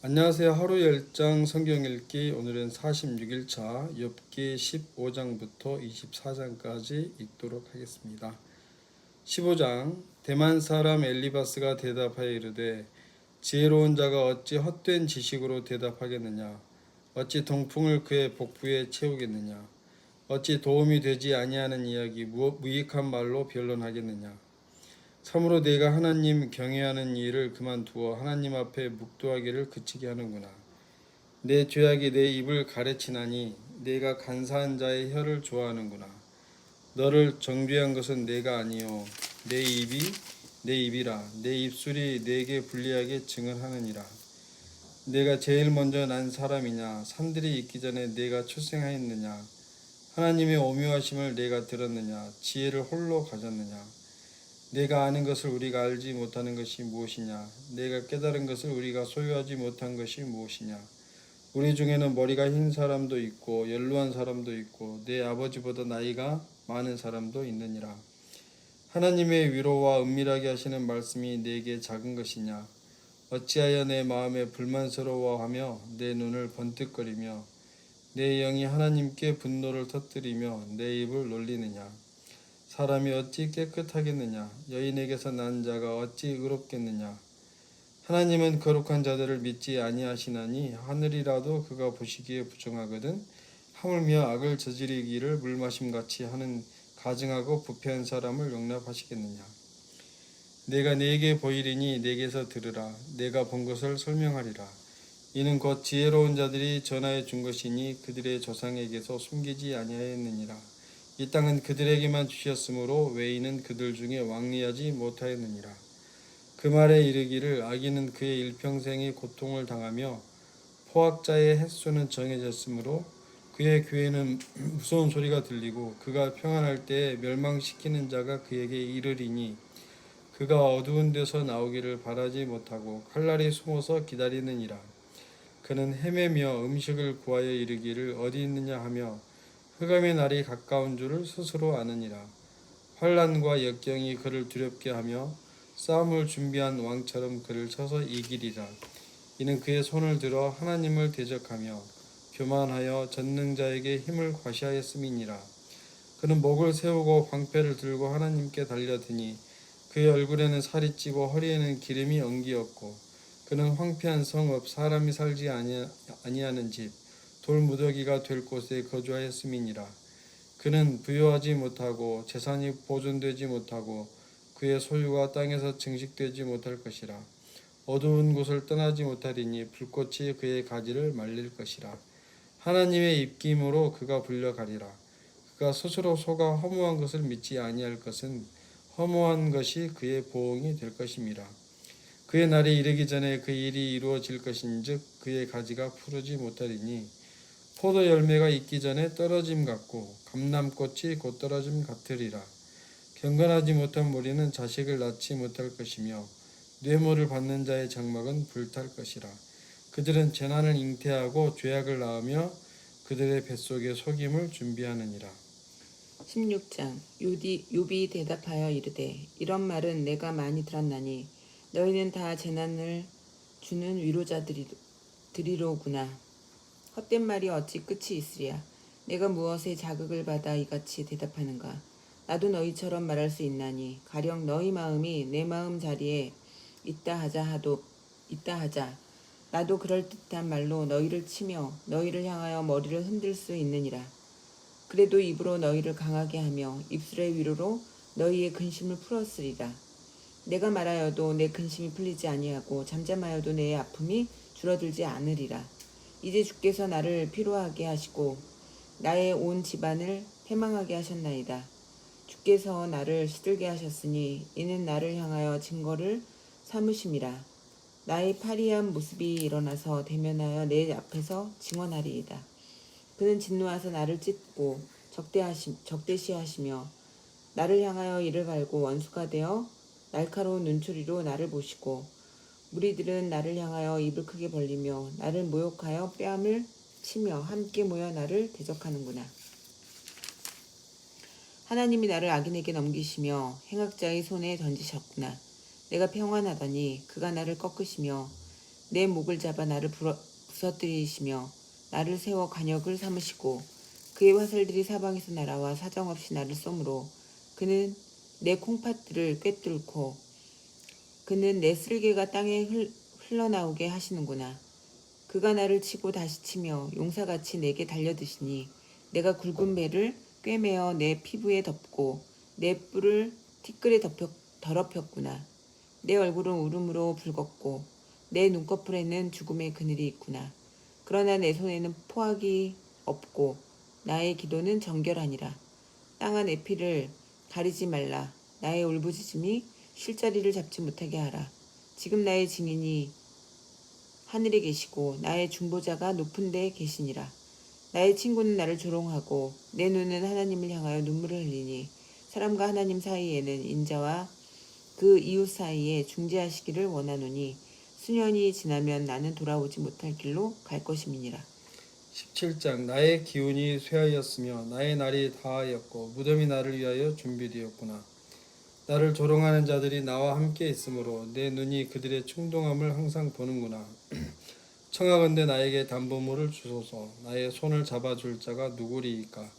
안녕하세요. 하루 10장 성경 읽기. 오늘은 46일차 욥기 15장부터 24장까지 읽도록 하겠습니다. 15장. 대만 사람 엘리바스가 대답하여 이르되 지혜로운 자가 어찌 헛된 지식으로 대답하겠느냐. 어찌 동풍을 그의 복부에 채우겠느냐. 어찌 도움이 되지 아니하는 이야기 무익한 말로 변론하겠느냐. 참으로 내가 하나님 경외하는 일을 그만두어 하나님 앞에 묵도하기를 그치게 하는구나. 내 죄악이 내 입을 가르치나니 내가 간사한 자의 혀를 좋아하는구나. 너를 정죄한 것은 내가 아니요 내 입이 내 입이라. 내 입술이 내게 불리하게 증언하느니라. 내가 제일 먼저 난 사람이냐. 산들이 있기 전에 내가 출생하였느냐. 하나님의 오묘하심을 내가 들었느냐. 지혜를 홀로 가졌느냐. 내가 아는 것을 우리가 알지 못하는 것이 무엇이냐. 내가 깨달은 것을 우리가 소유하지 못한 것이 무엇이냐. 우리 중에는 머리가 흰 사람도 있고 연루한 사람도 있고 내 아버지보다 나이가 많은 사람도 있느니라. 하나님의 위로와 은밀하게 하시는 말씀이 내게 작은 것이냐. 어찌하여 내 마음에 불만스러워하며 내 눈을 번뜩거리며 내 영이 하나님께 분노를 터뜨리며 내 입을 놀리느냐. 사람이 어찌 깨끗하겠느냐. 여인에게서 난 자가 어찌 의롭겠느냐. 하나님은 거룩한 자들을 믿지 아니하시나니 하늘이라도 그가 보시기에 부정하거든 하물며 악을 저지르기를 물마심같이 하는 가증하고 부패한 사람을 용납하시겠느냐. 내가 네게 보이리니 내게서 들으라. 내가 본 것을 설명하리라. 이는 곧 지혜로운 자들이 전하여 준 것이니 그들의 조상에게서 숨기지 아니하였느니라. 이 땅은 그들에게만 주셨으므로 외인은 그들 중에 왕리하지 못하였느니라. 그 말에 이르기를 악인은 그의 일평생의 고통을 당하며 포악자의 횟수는 정해졌으므로 그의 귀에는 무서운 소리가 들리고 그가 평안할 때에 멸망시키는 자가 그에게 이르리니 그가 어두운 데서 나오기를 바라지 못하고 칼날이 숨어서 기다리느니라. 그는 헤매며 음식을 구하여 이르기를 어디 있느냐 하며 흑암의 날이 가까운 줄을 스스로 아느니라. 환난과 역경이 그를 두렵게 하며 싸움을 준비한 왕처럼 그를 쳐서 이기리라. 이는 그의 손을 들어 하나님을 대적하며 교만하여 전능자에게 힘을 과시하였음이니라. 그는 목을 세우고 방패를 들고 하나님께 달려드니 그의 얼굴에는 살이 찌고 허리에는 기름이 엉기었고 그는 황폐한 성읍 사람이 살지 아니하는 집 돌무더기가 될 곳에 거주하였음이니라. 그는 부유하지 못하고 재산이 보존되지 못하고 그의 소유가 땅에서 증식되지 못할 것이라. 어두운 곳을 떠나지 못하리니 불꽃이 그의 가지를 말릴 것이라. 하나님의 입김으로 그가 불려가리라. 그가 스스로 속아 허무한 것을 믿지 아니할 것은 허무한 것이 그의 보응이 될 것임이라. 그의 날이 이르기 전에 그 일이 이루어질 것인즉 그의 가지가 푸르지 못하리니 포도 열매가 있기 전에 떨어짐 같고 감람꽃이 곧 떨어짐 같으리라. 경건하지 못한 무리는 자식을 낳지 못할 것이며 뇌물을 받는 자의 장막은 불탈 것이라. 그들은 재난을 잉태하고 죄악을 낳으며 그들의 뱃속에 속임을 준비하느니라. 16장. 욥이 대답하여 이르되 이런 말은 내가 많이 들었나니 너희는 다 재난을 주는 위로자들이로구나. 헛된 말이 어찌 끝이 있으랴. 내가 무엇에 자극을 받아 이같이 대답하는가. 나도 너희처럼 말할 수 있나니 가령 너희 마음이 내 마음 자리에 있다 하자. 나도 그럴듯한 말로 너희를 치며 너희를 향하여 머리를 흔들 수 있느니라. 그래도 입으로 너희를 강하게 하며 입술의 위로로 너희의 근심을 풀었으리라. 내가 말하여도 내 근심이 풀리지 아니하고 잠잠하여도 내 아픔이 줄어들지 않으리라. 이제 주께서 나를 피로하게 하시고 나의 온 집안을 패망하게 하셨나이다. 주께서 나를 시들게 하셨으니 이는 나를 향하여 증거를 삼으심이라. 나의 파리한 모습이 일어나서 대면하여 내 앞에서 증언하리이다. 그는 진노하사 나를 찢고 적대시하시며 나를 향하여 이를 갈고 원수가 되어 날카로운 눈초리로 나를 보시고 무리들은 나를 향하여 입을 크게 벌리며 나를 모욕하여 뺨을 치며 함께 모여 나를 대적하는구나. 하나님이 나를 악인에게 넘기시며 행악자의 손에 던지셨구나. 내가 평안하다니 그가 나를 꺾으시며 내 목을 잡아 나를 부서뜨리시며 나를 세워 간역을 삼으시고 그의 화살들이 사방에서 날아와 사정없이 나를 쏘므로 그는 내 콩팥들을 꿰뚫고 그는 내 쓸개가 땅에 흘러나오게 하시는구나. 그가 나를 치고 다시 치며 용사같이 내게 달려드시니 내가 굵은 배를 꿰매어 내 피부에 덮고 내 뿔을 티끌에 더럽혔구나. 내 얼굴은 울음으로 붉었고 내 눈꺼풀에는 죽음의 그늘이 있구나. 그러나 내 손에는 포악이 없고 나의 기도는 정결하니라. 땅아 내 피를 가리지 말라. 나의 울부짖음이 쉴자리를 잡지 못하게 하라. 지금 나의 증인이 하늘에 계시고 나의 중보자가 높은 데에 계시니라. 나의 친구는 나를 조롱하고 내 눈은 하나님을 향하여 눈물을 흘리니 사람과 하나님 사이에는 인자와 그 이웃 사이에 중재하시기를 원하노니 수년이 지나면 나는 돌아오지 못할 길로 갈 것임이니라. 17장 나의 기운이 쇠하였으며 나의 날이 다하였고 무덤이 나를 위하여 준비되었구나. 나를 조롱하는 자들이 나와 함께 있으므로 내 눈이 그들의 충동함을 항상 보는구나. 청하건대 나에게 담보물을 주소서. 나의 손을 잡아줄 자가 누구리이까.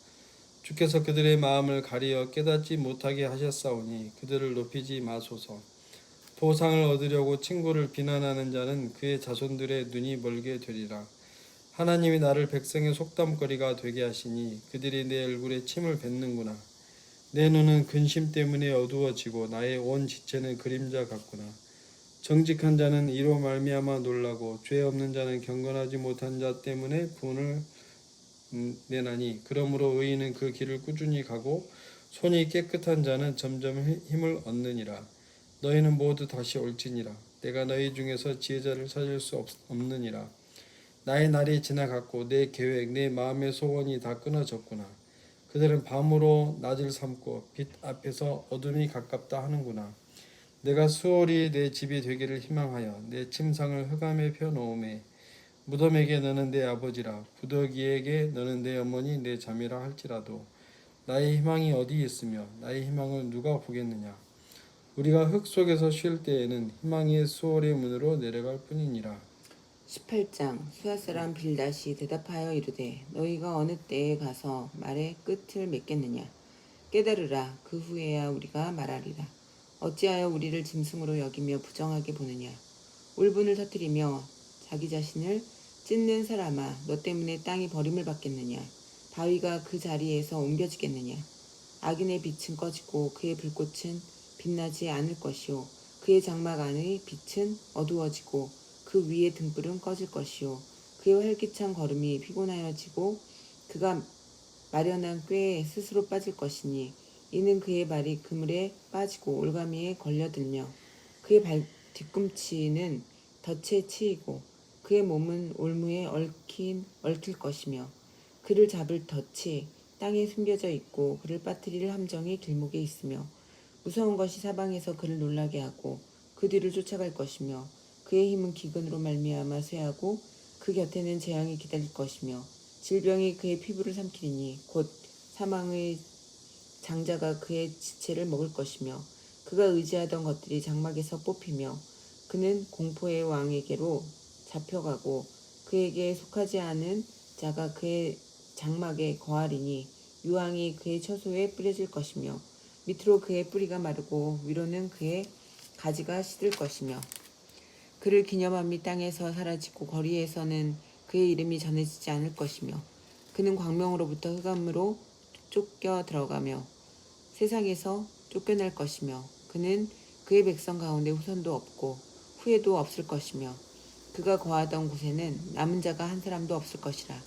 주께서 그들의 마음을 가리어 깨닫지 못하게 하셨사오니 그들을 높이지 마소서. 보상을 얻으려고 친구를 비난하는 자는 그의 자손들의 눈이 멀게 되리라. 하나님이 나를 백성의 속담거리가 되게 하시니 그들이 내 얼굴에 침을 뱉는구나. 내 눈은 근심 때문에 어두워지고 나의 온 지체는 그림자 같구나. 정직한 자는 이로 말미암아 놀라고 죄 없는 자는 경건하지 못한 자 때문에 분을 내나니 그러므로 의인은 그 길을 꾸준히 가고 손이 깨끗한 자는 점점 힘을 얻느니라. 너희는 모두 다시 올지니라. 내가 너희 중에서 지혜자를 찾을 수 없느니라. 나의 날이 지나갔고 내 계획 내 마음의 소원이 다 끊어졌구나. 그들은 밤으로 낮을 삼고 빛 앞에서 어둠이 가깝다 하는구나. 내가 수월이 내 집이 되기를 희망하여 내 침상을 흑암에 펴놓음에 무덤에게 너는 내 아버지라 구더기에게 너는 내 어머니 내 자매라 할지라도 나의 희망이 어디 있으며 나의 희망을 누가 보겠느냐. 우리가 흙 속에서 쉴 때에는 희망의 수월의 문으로 내려갈 뿐이니라. 18장 수앗 사람 빌닷이 대답하여 이르되 너희가 어느 때에 가서 말의 끝을 맺겠느냐. 깨달으라. 그 후에야 우리가 말하리라. 어찌하여 우리를 짐승으로 여기며 부정하게 보느냐. 울분을 터뜨리며 자기 자신을 찢는 사람아 너 때문에 땅이 버림을 받겠느냐. 바위가 그 자리에서 옮겨지겠느냐. 악인의 빛은 꺼지고 그의 불꽃은 빛나지 않을 것이요 그의 장막 안의 빛은 어두워지고 그 위의 등불은 꺼질 것이요 그의 활기찬 걸음이 피곤하여지고 그가 마련한 꾀에 스스로 빠질 것이니 이는 그의 발이 그물에 빠지고 올가미에 걸려들며 그의 뒤꿈치는 덫에 치이고 그의 몸은 올무에 얽힐 것이며 그를 잡을 덫이 땅에 숨겨져 있고 그를 빠뜨릴 함정이 길목에 있으며 무서운 것이 사방에서 그를 놀라게 하고 그 뒤를 쫓아갈 것이며 그의 힘은 기근으로 말미암아 쇠하고 그 곁에는 재앙이 기다릴 것이며 질병이 그의 피부를 삼키리니 곧 사망의 장자가 그의 지체를 먹을 것이며 그가 의지하던 것들이 장막에서 뽑히며 그는 공포의 왕에게로 잡혀가고 그에게 속하지 않은 자가 그의 장막에 거하리니 유황이 그의 처소에 뿌려질 것이며 밑으로 그의 뿌리가 마르고 위로는 그의 가지가 시들 것이며 그를 기념함이 땅에서 사라지고 거리에서는 그의 이름이 전해지지 않을 것이며 그는 광명으로부터 흑암으로 쫓겨 들어가며 세상에서 쫓겨날 것이며 그는 그의 백성 가운데 후손도 없고 후회도 없을 것이며 그가 거하던 곳에는 남은 자가 한 사람도 없을 것이라.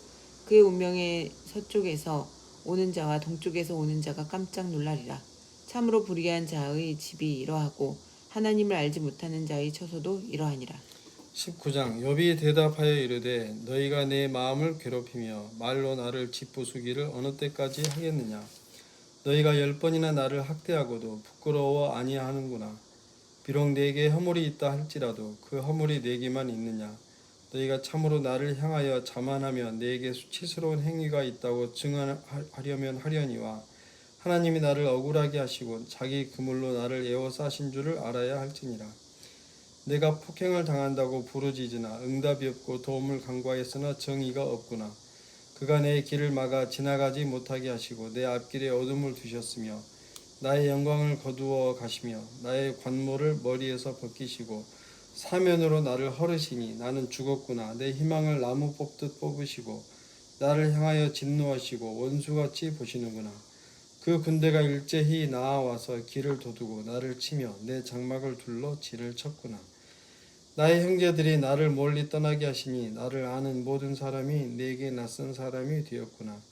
그의 운명의 서쪽에서 오는 자와 동쪽에서 오는 자가 깜짝 놀라리라. 참으로 불의한 자의 집이 이러하고 하나님을 알지 못하는 자의 처소도 이러하니라. 19장 욥이 대답하여 이르되 너희가 내 마음을 괴롭히며 말로 나를 짓부수기를 어느 때까지 하겠느냐. 너희가 10번이나 나를 학대하고도 부끄러워 아니하는구나. 비록 내게 허물이 있다 할지라도 그 허물이 내게만 있느냐. 너희가 참으로 나를 향하여 자만하며 내게 수치스러운 행위가 있다고 증언하려면 하려니와 하나님이 나를 억울하게 하시고 자기 그물로 나를 에워싸신 줄을 알아야 할지니라. 내가 폭행을 당한다고 부르짖으나 응답이 없고 도움을 간구하였으나 정의가 없구나. 그가 내 길을 막아 지나가지 못하게 하시고 내 앞길에 어둠을 두셨으며 나의 영광을 거두어 가시며 나의 관모를 머리에서 벗기시고 사면으로 나를 헐으시니 나는 죽었구나. 내 희망을 나무 뽑듯 뽑으시고 나를 향하여 진노하시고 원수같이 보시는구나. 그 군대가 일제히 나아와서 길을 도두고 나를 치며 내 장막을 둘러 지를 쳤구나. 나의 형제들이 나를 멀리 떠나게 하시니 나를 아는 모든 사람이 내게 낯선 사람이 되었구나.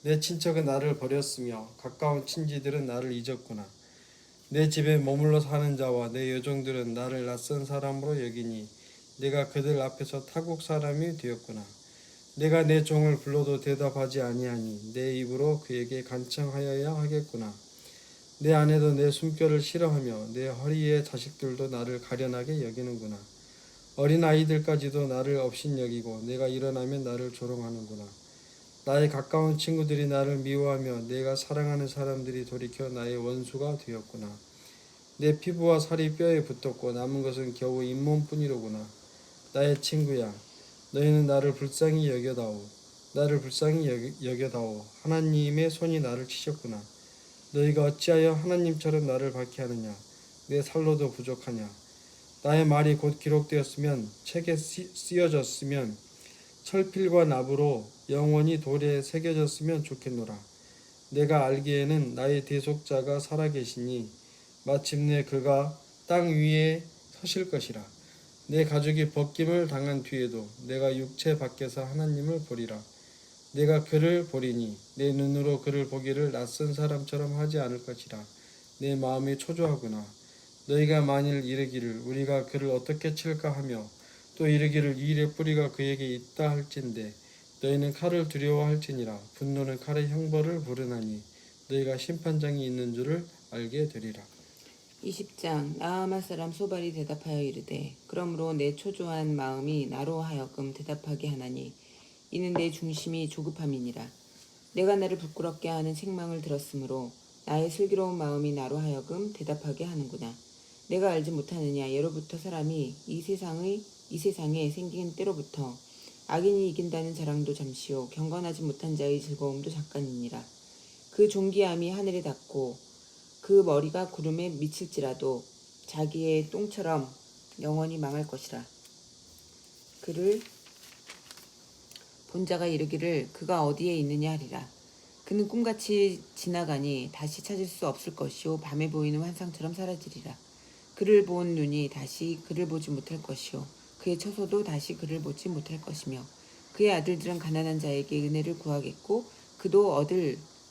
내 친척은 나를 버렸으며 가까운 친지들은 나를 잊었구나. 내 집에 머물러 사는 자와 내 여종들은 나를 낯선 사람으로 여기니 내가 그들 앞에서 타국 사람이 되었구나. 내가 내 종을 불러도 대답하지 아니하니 내 입으로 그에게 간청하여야 하겠구나. 내 아내도 내 숨결을 싫어하며 내 허리의 자식들도 나를 가련하게 여기는구나. 어린 아이들까지도 나를 업신여기고 내가 일어나면 나를 조롱하는구나. 나의 가까운 친구들이 나를 미워하며 내가 사랑하는 사람들이 돌이켜 나의 원수가 되었구나. 내 피부와 살이 뼈에 붙었고 남은 것은 겨우 잇몸뿐이로구나. 나의 친구야, 너희는 나를 불쌍히 여겨다오. 나를 불쌍히 여겨다오. 하나님의 손이 나를 치셨구나. 너희가 어찌하여 하나님처럼 나를 박해하느냐. 내 살로도 부족하냐. 나의 말이 곧 기록되었으면 책에 쓰여졌으면 철필과 나무로 영원히 돌에 새겨졌으면 좋겠노라. 내가 알기에는 나의 대속자가 살아계시니 마침내 그가 땅 위에 서실 것이라. 내 가죽이 벗김을 당한 뒤에도 내가 육체 밖에서 하나님을 보리라. 내가 그를 보리니 내 눈으로 그를 보기를 낯선 사람처럼 하지 않을 것이라. 내 마음이 초조하구나. 너희가 만일 이르기를 우리가 그를 어떻게 칠까 하며 또 이르기를 이 일의 뿌리가 그에게 있다 할진대 너희는 칼을 두려워할지니라. 분노는 칼의 형벌을 부르나니 너희가 심판장이 있는 줄을 알게 되리라. 20장 나아마 사람 소발이 대답하여 이르되 그러므로 내 초조한 마음이 나로 하여금 대답하게 하나니 이는 내 중심이 조급함이니라. 내가 나를 부끄럽게 하는 책망을 들었으므로 나의 슬기로운 마음이 나로 하여금 대답하게 하는구나. 내가 알지 못하느냐. 예로부터 사람이 이 세상에 생긴 때로부터 악인이 이긴다는 자랑도 잠시요 경건하지 못한 자의 즐거움도 잠깐이니라. 그 존귀함이 하늘에 닿고 그 머리가 구름에 미칠지라도 자기의 똥처럼 영원히 망할 것이라. 그를 본 자가 이르기를 그가 어디에 있느냐 하리라. 그는 꿈같이 지나가니 다시 찾을 수 없을 것이요 밤에 보이는 환상처럼 사라지리라. 그를 본 눈이 다시 그를 보지 못할 것이요 그의 처소도 다시 그를 보지 못할 것이며 그의 아들들은 가난한 자에게 은혜를 구하겠고 그도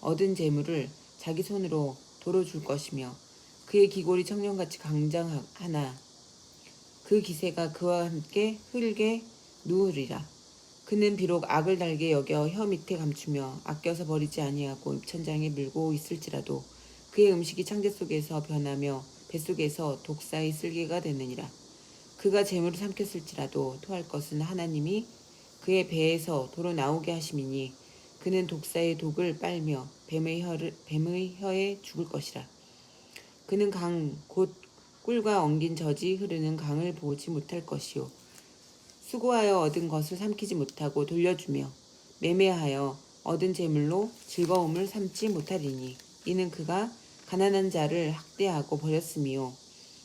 얻은 재물을 자기 손으로 도로 줄 것이며 그의 기골이 청년같이 강장하나 그 기세가 그와 함께 흙에 누우리라. 그는 비록 악을 달게 여겨 혀 밑에 감추며 아껴서 버리지 아니하고 입천장에 물고 있을지라도 그의 음식이 창재 속에서 변하며 뱃속에서 독사의 쓸개가 되느니라. 그가 재물을 삼켰을지라도 토할 것은 하나님이 그의 배에서 도로 나오게 하심이니 그는 독사의 독을 빨며 뱀의 혀에 죽을 것이라. 그는 곧 꿀과 엉긴 젖이 흐르는 강을 보지 못할 것이요 수고하여 얻은 것을 삼키지 못하고 돌려주며 매매하여 얻은 재물로 즐거움을 삼지 못하리니 이는 그가 가난한 자를 학대하고 버렸음이요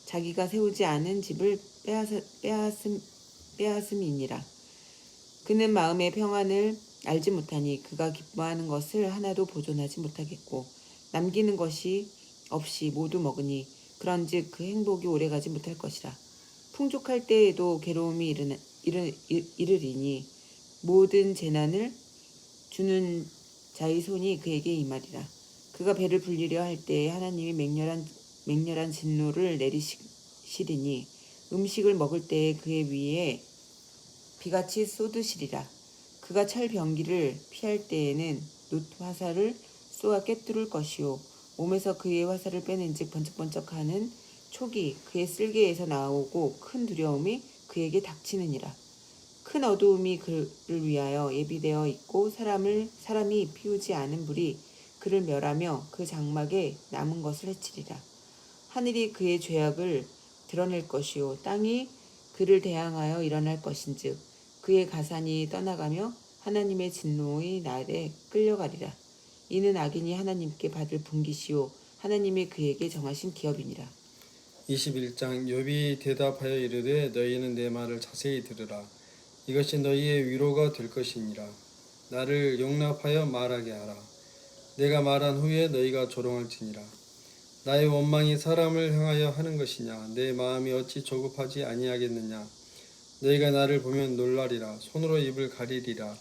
자기가 세우지 않은 집을 빼앗음이니라. 그는 마음의 평안을 알지 못하니 그가 기뻐하는 것을 하나도 보존하지 못하겠고 남기는 것이 없이 모두 먹으니 그런즉 그 행복이 오래가지 못할 것이라. 풍족할 때에도 괴로움이 이르리니 모든 재난을 주는 자의 손이 그에게 임하리라. 그가 배를 불리려 할 때에 하나님이 맹렬한 진노를 내리시리니 음식을 먹을 때에 그의 위에 비같이 쏟으시리라. 그가 철병기를 피할 때에는 놋 화살을 쏘아 꿰뚫을 것이요 몸에서 그의 화살을 빼낸즉 번쩍번쩍하는 촉이 그의 쓸개에서 나오고 큰 두려움이 그에게 닥치느니라. 큰 어두움이 그를 위하여 예비되어 있고 사람이 피우지 않은 불이 그를 멸하며 그 장막에 남은 것을 해치리라. 하늘이 그의 죄악을 드러낼 것이요 땅이 그를 대항하여 일어날 것인즉 그의 가산이 떠나가며 하나님의 진노의 날에 끌려가리라. 이는 악인이 하나님께 받을 분깃이요 하나님이 그에게 정하신 기업이니라. 21장 욥이 대답하여 이르되 너희는 내 말을 자세히 들으라. 이것이 너희의 위로가 될 것이니라. 나를 용납하여 말하게 하라. 내가 말한 후에 너희가 조롱할지니라. 나의 원망이 사람을 향하여 하는 것이냐? 내 마음이 어찌 조급하지 아니하겠느냐? 너희가 나를 보면 놀라리라. 손으로 입을 가리리라.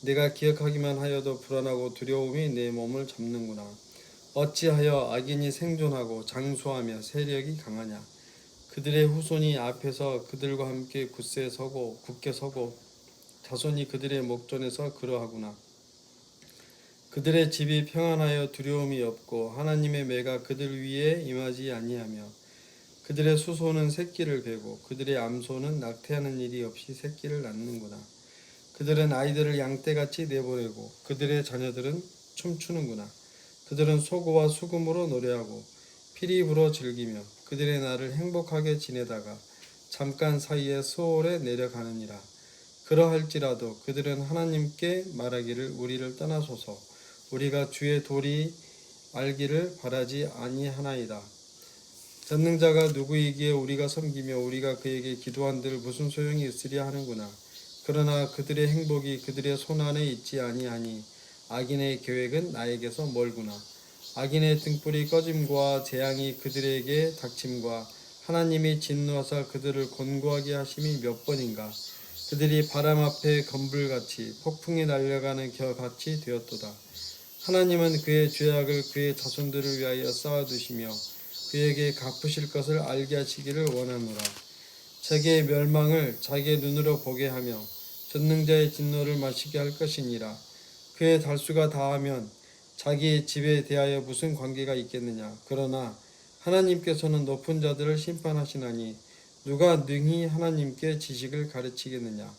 내가 기억하기만 하여도 불안하고 두려움이 내 몸을 잡는구나. 어찌하여 악인이 생존하고 장수하며 세력이 강하냐? 그들의 후손이 앞에서 그들과 함께 굳게 서고 자손이 그들의 목전에서 그러하구나. 그들의 집이 평안하여 두려움이 없고 하나님의 매가 그들 위에 임하지 아니하며 그들의 수소는 새끼를 베고 그들의 암소는 낙태하는 일이 없이 새끼를 낳는구나. 그들은 아이들을 양떼같이 내보내고 그들의 자녀들은 춤추는구나. 그들은 소고와 수금으로 노래하고 피리 불어 즐기며 그들의 날을 행복하게 지내다가 잠깐 사이에 수월에 내려가느니라. 그러할지라도 그들은 하나님께 말하기를 우리를 떠나소서 우리가 주의 도리 알기를 바라지 아니하나이다. 전능자가 누구이기에 우리가 섬기며 우리가 그에게 기도한들 무슨 소용이 있으랴 하는구나. 그러나 그들의 행복이 그들의 손안에 있지 아니하니 악인의 계획은 나에게서 멀구나. 악인의 등불이 꺼짐과 재앙이 그들에게 닥침과 하나님이 진노하사 그들을 곤고하게 하심이 몇 번인가. 그들이 바람 앞에 검불같이 폭풍에 날려가는 겨같이 되었도다. 하나님은 그의 죄악을 그의 자손들을 위하여 쌓아두시며 그에게 갚으실 것을 알게 하시기를 원하노라. 자기의 멸망을 자기의 눈으로 보게 하며 전능자의 진노를 마시게 할 것이니라. 그의 달수가 다하면 자기 집에 대하여 무슨 관계가 있겠느냐. 그러나 하나님께서는 높은 자들을 심판하시나니 누가 능히 하나님께 지식을 가르치겠느냐.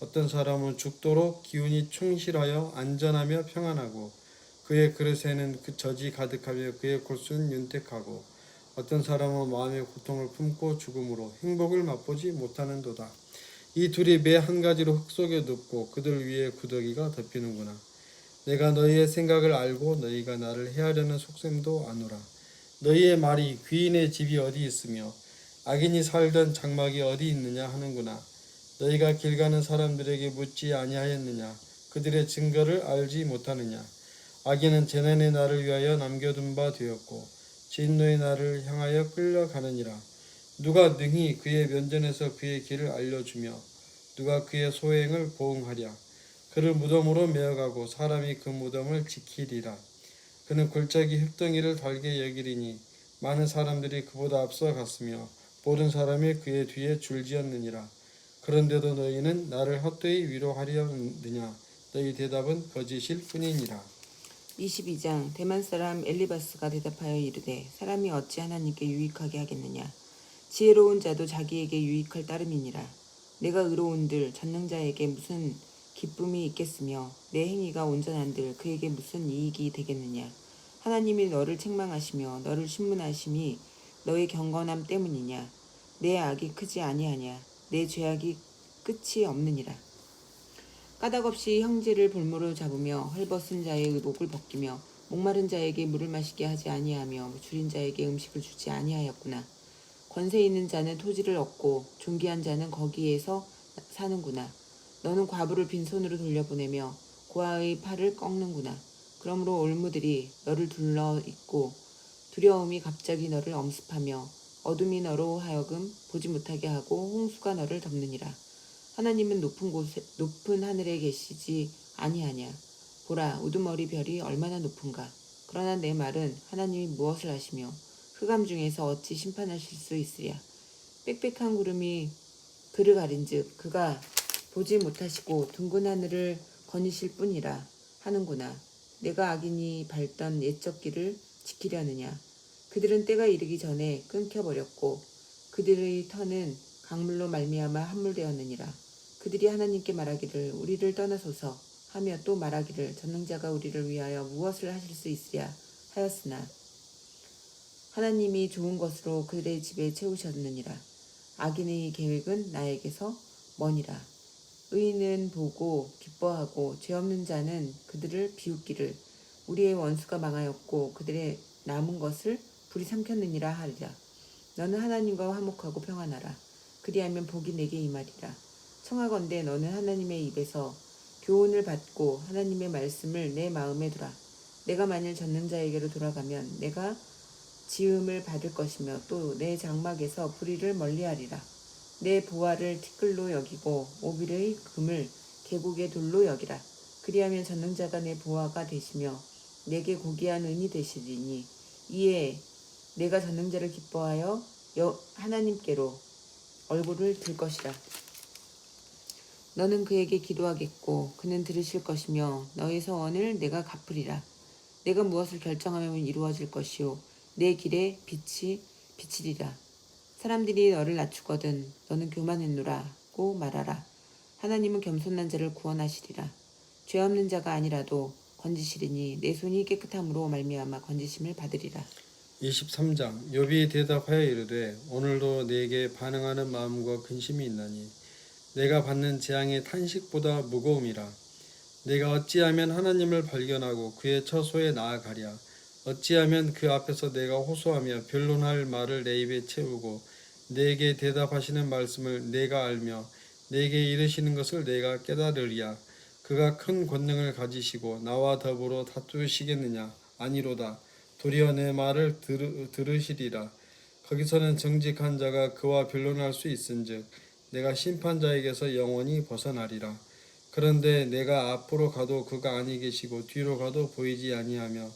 어떤 사람은 죽도록 기운이 충실하여 안전하며 평안하고 그의 그릇에는 그 젖이 가득하며 그의 골수는 윤택하고 어떤 사람은 마음의 고통을 품고 죽음으로 행복을 맛보지 못하는도다. 이 둘이 매 한 가지로 흙 속에 눕고 그들 위에 구더기가 덮이는구나. 내가 너희의 생각을 알고 너희가 나를 해하려는 속셈도 아노라. 너희의 말이 귀인의 집이 어디 있으며 악인이 살던 장막이 어디 있느냐 하는구나. 너희가 길 가는 사람들에게 묻지 아니하였느냐. 그들의 증거를 알지 못하느냐. 악인은 재난의 날을 위하여 남겨둔 바 되었고 진노의 날을 향하여 끌려가느니라. 누가 능히 그의 면전에서 그의 길을 알려주며 누가 그의 소행을 보응하랴. 그를 무덤으로 메어가고 사람이 그 무덤을 지키리라. 그는 골짜기 흙덩이를 달게 여기리니 많은 사람들이 그보다 앞서 갔으며 모든 사람이 그의 뒤에 줄지었느니라. 그런데도 너희는 나를 헛되이 위로하려느냐. 너희 대답은 거짓일 뿐이니라. 22장 대만 사람 엘리바스가 대답하여 이르되 사람이 어찌 하나님께 유익하게 하겠느냐. 지혜로운 자도 자기에게 유익할 따름이니라. 내가 의로운들 전능자에게 무슨 기쁨이 있겠으며 내 행위가 온전한들 그에게 무슨 이익이 되겠느냐. 하나님이 너를 책망하시며 너를 신문하심이 너의 경건함 때문이냐. 내 악이 크지 아니하냐. 내 죄악이 끝이 없느니라. 까닭없이 형제를 볼모로 잡으며 헐벗은 자의 의복을 벗기며 목마른 자에게 물을 마시게 하지 아니하며 줄인 자에게 음식을 주지 아니하였구나. 권세 있는 자는 토지를 얻고 존귀한 자는 거기에서 사는구나. 너는 과부를 빈손으로 돌려보내며 고아의 팔을 꺾는구나. 그러므로 올무들이 너를 둘러있고 두려움이 갑자기 너를 엄습하며 어둠이 너로 하여금 보지 못하게 하고 홍수가 너를 덮느니라. 하나님은 높은 하늘에 계시지 아니하냐. 보라, 우두머리 별이 얼마나 높은가. 그러나 내 말은 하나님이 무엇을 하시며 흑암 중에서 어찌 심판하실 수 있으랴. 빽빽한 구름이 그를 가린즉 그가 보지 못하시고 둥근 하늘을 거니실 뿐이라 하는구나. 내가 악인이 밟던 옛적 길을 지키려느냐. 그들은 때가 이르기 전에 끊겨버렸고 그들의 터는 강물로 말미암아 함몰되었느니라. 그들이 하나님께 말하기를 우리를 떠나소서 하며 또 말하기를 전능자가 우리를 위하여 무엇을 하실 수 있으랴 하였으나 하나님이 좋은 것으로 그들의 집에 채우셨느니라. 악인의 계획은 나에게서 머니라. 의인은 보고 기뻐하고 죄 없는 자는 그들을 비웃기를 우리의 원수가 망하였고 그들의 남은 것을 불이 삼켰느니라 하리라. 너는 하나님과 화목하고 평안하라. 그리하면 복이 내게 임하리라. 청하건대 너는 하나님의 입에서 교훈을 받고 하나님의 말씀을 내 마음에 두라. 내가 만일 전능자에게로 돌아가면 내가 지음을 받을 것이며 또 내 장막에서 불의를 멀리하리라. 내 보화를 티끌로 여기고 오빌의 금을 계곡의 돌로 여기라. 그리하면 전능자가 내 보화가 되시며 내게 고귀한 은이 되시리니 이에 내가 전능자를 기뻐하여 하나님께로 얼굴을 들 것이라. 너는 그에게 기도하겠고 그는 들으실 것이며 너의 서원을 내가 갚으리라. 내가 무엇을 결정하면 이루어질 것이요 내 길에 빛이 비치리라. 사람들이 너를 낮추거든 너는 교만했노라고 말하라. 하나님은 겸손한 자를 구원하시리라. 죄 없는 자가 아니라도 건지시리니 내 손이 깨끗함으로 말미암아 건지심을 받으리라. 23장 욥이 대답하여 이르되 오늘도 내게 반응하는 마음과 근심이 있나니 내가 받는 재앙의 탄식보다 무거움이라. 내가 어찌하면 하나님을 발견하고 그의 처소에 나아가랴. 어찌하면 그 앞에서 내가 호소하며 변론할 말을 내 입에 채우고 내게 대답하시는 말씀을 내가 알며 내게 이르시는 것을 내가 깨달으리야. 그가 큰 권능을 가지시고 나와 더불어 다투시겠느냐? 아니로다. 도리어 내 말을 들으시리라. 거기서는 정직한 자가 그와 변론할 수 있은즉 내가 심판자에게서 영원히 벗어나리라. 그런데 내가 앞으로 가도 그가 아니 계시고 뒤로 가도 보이지 아니하며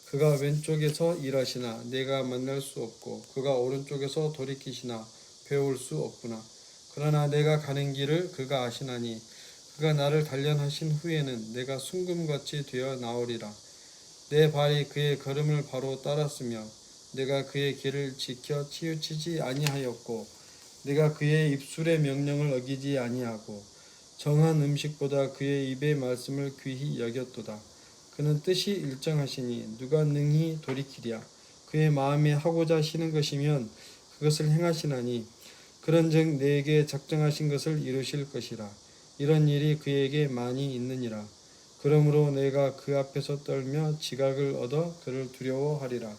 그가 왼쪽에서 일하시나 내가 만날 수 없고 그가 오른쪽에서 돌이키시나 배울 수 없구나. 그러나 내가 가는 길을 그가 아시나니 그가 나를 단련하신 후에는 내가 순금같이 되어 나오리라. 내 발이 그의 걸음을 바로 따랐으며 내가 그의 길을 지켜 치우치지 아니하였고 내가 그의 입술의 명령을 어기지 아니하고 정한 음식보다 그의 입의 말씀을 귀히 여겼도다. 그는 뜻이 일정하시니 누가 능히 돌이키랴. 그의 마음에 하고자 하시는 것이면 그것을 행하시나니 그런즉 내게 작정하신 것을 이루실 것이라. 이런 일이 그에게 많이 있느니라. 그러므로 내가 그 앞에서 떨며 지각을 얻어 그를 두려워하리라.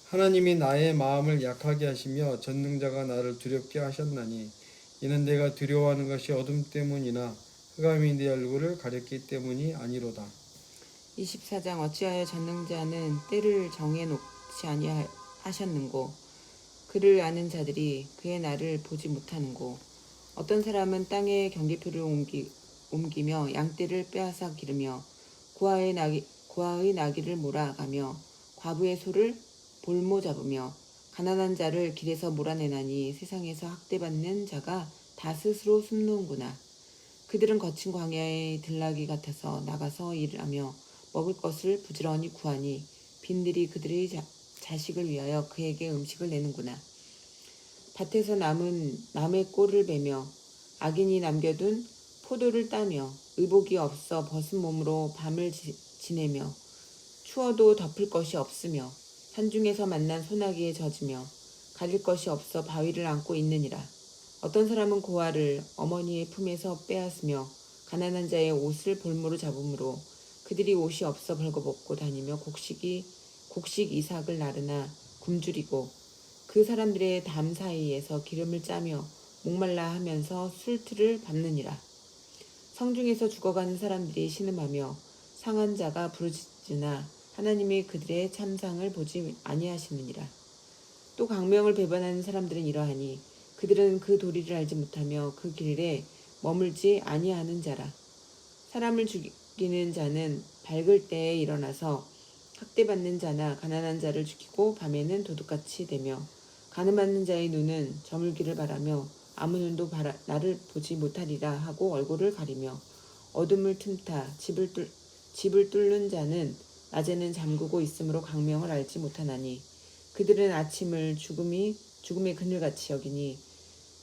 하나님이 나의 마음을 약하게 하시며 전능자가 나를 두렵게 하셨나니 이는 내가 두려워하는 것이 어둠 때문이나 흑암이 내 얼굴을 가렸기 때문이 아니로다. 24장 어찌하여 전능자는 때를 정해놓지 아니하셨는고 그를 아는 자들이 그의 날을 보지 못하는고 어떤 사람은 땅에 경계표를 옮기며 양떼를 빼앗아 기르며 고아의 나귀를 몰아가며 과부의 소를 볼모 잡으며 가난한 자를 길에서 몰아내나니 세상에서 학대받는 자가 다 스스로 숨는구나. 그들은 거친 광야의 들나귀 같아서 나가서 일하며 먹을 것을 부지런히 구하니 빈들이 그들의 자식을 위하여 그에게 음식을 내는구나. 밭에서 남의 꼴을 베며 악인이 남겨둔 포도를 따며 의복이 없어 벗은 몸으로 밤을 지내며 추워도 덮을 것이 없으며 산중에서 만난 소나기에 젖으며 가릴 것이 없어 바위를 안고 있느니라. 어떤 사람은 고아를 어머니의 품에서 빼앗으며 가난한 자의 옷을 볼모로 잡음으로 그들이 옷이 없어 벌거벗고 다니며 곡식 이삭을 나르나 굶주리고 그 사람들의 담 사이에서 기름을 짜며 목말라 하면서 술틀을 밟느니라. 성중에서 죽어가는 사람들이 신음하며 상한 자가 부르짖으나 하나님이 그들의 참상을 보지 아니하시느니라. 또 광명을 배반하는 사람들은 이러하니 그들은 그 도리를 알지 못하며 그 길에 머물지 아니하는 자라. 사람을 죽이는 자는 밝을 때에 일어나서 학대받는 자나 가난한 자를 죽이고 밤에는 도둑같이 되며 가늠하는 자의 눈은 저물기를 바라며 아무 눈도 나를 보지 못하리라 하고 얼굴을 가리며 어둠을 틈타 집을 뚫는 자는 낮에는 잠그고 있으므로 광명을 알지 못하나니 그들은 아침을 죽음의 그늘같이 여기니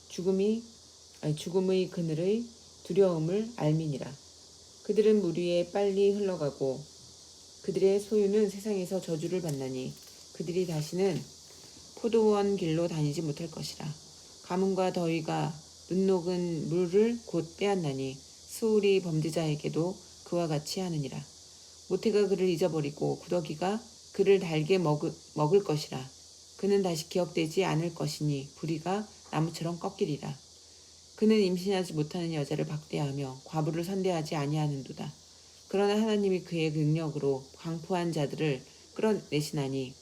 죽음의 그늘의 두려움을 알미니라. 그들은 물 위에 빨리 흘러가고 그들의 소유는 세상에서 저주를 받나니 그들이 다시는 포도원 길로 다니지 못할 것이라. 가뭄과 더위가 눈 녹은 물을 곧 빼앗나니 수울이 범죄자에게도 그와 같이 하느니라. 모태가 그를 잊어버리고 구더기가 그를 달게 먹을 것이라. 그는 다시 기억되지 않을 것이니 부리가 나무처럼 꺾이리라. 그는 임신하지 못하는 여자를 박대하며 과부를 선대하지 아니하는도다. 그러나 하나님이 그의 능력으로 강포한 자들을 끌어내시나니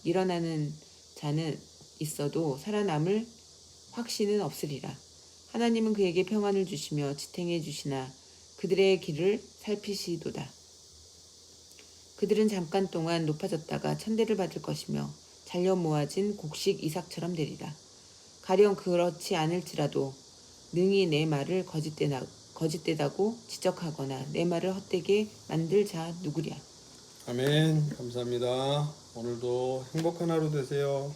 일어나는 자는 있어도 살아남을 확신은 없으리라. 하나님은 그에게 평안을 주시며 지탱해 주시나 그들의 길을 살피시도다. 그들은 잠깐 동안 높아졌다가 천대를 받을 것이며 잘려 모아진 곡식 이삭처럼 되리라. 가령 그렇지 않을지라도 능히 내 말을 거짓되다고 지적하거나 내 말을 헛되게 만들 자 누구랴. 아멘. 감사합니다. 오늘도 행복한 하루 되세요.